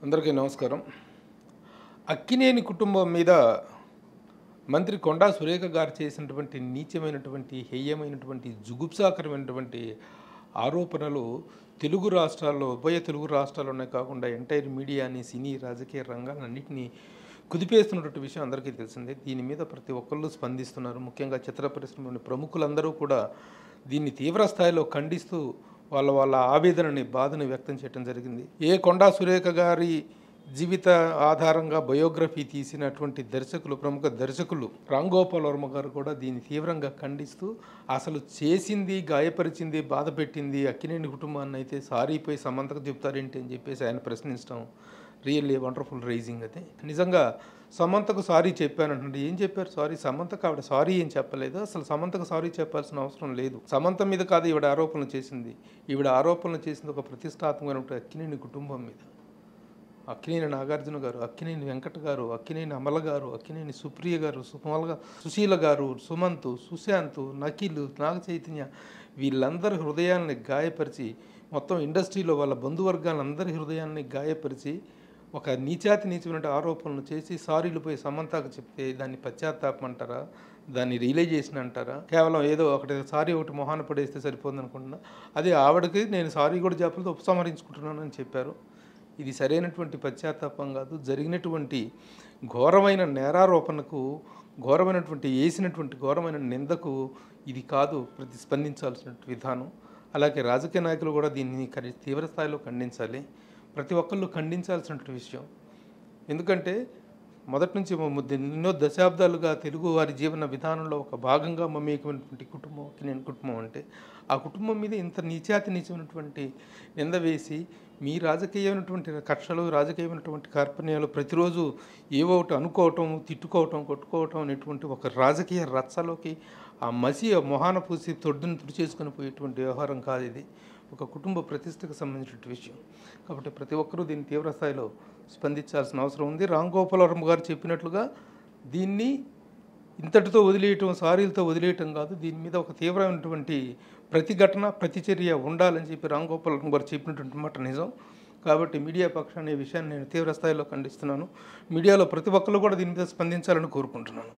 అందరికీ నమస్కారం. అక్కినేని కుటుంబం మీద మంత్రి కొండా సురేఖ గారు చేసినటువంటి నీచమైనటువంటి, హేయమైనటువంటి, జుగుప్సాకరమైనటువంటి ఆరోపణలు తెలుగు రాష్ట్రాల్లో, ఉభయ తెలుగు రాష్ట్రాల్లోనే కాకుండా ఎంటైర్ మీడియాని, సినీ, రాజకీయ రంగాలన్నింటినీ కుదిపేస్తున్నటువంటి విషయం అందరికీ తెలిసిందే. దీని మీద ప్రతి ఒక్కళ్ళు స్పందిస్తున్నారు. ముఖ్యంగా చిత్ర పరిశ్రమలోని ప్రముఖులందరూ కూడా దీన్ని తీవ్ర స్థాయిలో ఖండిస్తూ వాళ్ళ ఆవేదనని, బాధని వ్యక్తం చేయడం జరిగింది. కొండా సురేఖ గారి జీవిత ఆధారంగా బయోగ్రఫీ తీసినటువంటి దర్శకులు, ప్రముఖ దర్శకులు రామ్ గోపాల్ వర్మ గారు కూడా దీన్ని తీవ్రంగా ఖండిస్తూ, అసలు చేసింది, గాయపరిచింది, బాధ పెట్టింది అక్కినేని కుటుంబాన్ని అయితే సారీపోయి సమంతకు చెప్తారేంటి అని చెప్పేసి ఆయన ప్రశ్నించడం రియల్లీ వండర్ఫుల్ రైజింగ్. అది నిజంగా సమంతకు సారీ చెప్పానంటే ఏం చెప్పారు? సమంతకు ఆవిడ సారీ ఏం చెప్పలేదు. అసలు సమంతకు సారీ చెప్పాల్సిన అవసరం లేదు. సమంత మీద కాదు ఈవిడ ఆరోపణలు చేసింది. ఈవిడ ఆరోపణలు చేసింది ఒక ప్రతిష్టాత్మకమైనటువంటి అక్కినేని కుటుంబం మీద. అక్కినేని నాగార్జున గారు, అక్కినేని వెంకట గారు, అక్కినేని అమల గారు, అక్కినేని సుప్రియ గారు, సుశీల గారు, సుమంత్, సుశాంత్, నకిల్, నాగ చైతన్య, వీళ్ళందరి హృదయాల్ని గాయపరిచి, మొత్తం ఇండస్ట్రీలో వాళ్ళ బంధువర్గాలందరి హృదయాల్ని గాయపరిచి ఒక నీచమైన ఆరోపణలు చేసి సారీలు పోయి సమంతకు చెప్తే దాన్ని పశ్చాత్తాపం అంటారా? దాన్ని రియలైజేషన్ అంటారా? కేవలం ఏదో ఒకటి మొహాన పడేస్తే సరిపోతుంది అనుకుంటున్నా. అదే ఆవిడకి నేను సారీ కూడా చెప్పలేదు, ఉపసంహరించుకుంటున్నానని చెప్పారు. ఇది సరైనటువంటి పశ్చాత్తాపం కాదు. జరిగినటువంటి ఘోరమైన నేరారోపణకు, వేసినటువంటి ఘోరమైన నిందకు ఇది కాదు ప్రతిస్పందించాల్సిన విధానం. అలాగే రాజకీయ నాయకులు కూడా దీన్ని తీవ్ర స్థాయిలో ఖండించాలి. ప్రతి ఒక్కళ్ళు ఖండించాల్సినటువంటి విషయం. ఎందుకంటే మొదటి నుంచి ఎన్నో దశాబ్దాలుగా తెలుగు వారి జీవన విధానంలో ఒక భాగంగా మమేకమైనటువంటి కుటుంబం అక్కినేని కుటుంబం అంటే, ఆ కుటుంబం మీద ఇంత నీచమైనటువంటి నింద వేసి, మీ రాజకీయమైనటువంటి కక్షలు, రాజకీయమైనటువంటి కార్పణ్యాలు ప్రతిరోజు ఏవో ఒకటి అనుకోవటం, తిట్టుకోవటం, కొట్టుకోవటం అనేటువంటి ఒక రాజకీయ రచ్చలోకి ఆ మొహాన పూసి తొడ్డును తుడిచేసుకొని పోయేటువంటి వ్యవహారం కాదు ఇది. ఒక కుటుంబ ప్రతిష్టకు సంబంధించిన విషయం. కాబట్టి ప్రతి ఒక్కరూ దీన్ని తీవ్ర స్థాయిలో స్పందించాల్సిన అవసరం ఉంది. రామ్ గోపాల్ వర్మ గారు చెప్పినట్లుగా దీన్ని ఇంతటితో వదిలేయటం, సారీలతో వదిలేయటం కాదు. దీని మీద ఒక తీవ్రమైనటువంటి ప్రతిఘటన, ప్రతిచర్య ఉండాలని చెప్పి రామ్ గోపాల్ వర్మ గారు చెప్పినటువంటి మాట నిజం. కాబట్టి మీడియా పక్షాన్ని ఈ విషయాన్ని నేను తీవ్ర స్థాయిలో ఖండిస్తున్నాను. మీడియాలో ప్రతి ఒక్కరు కూడా దీని మీద స్పందించాలని కోరుకుంటున్నాను.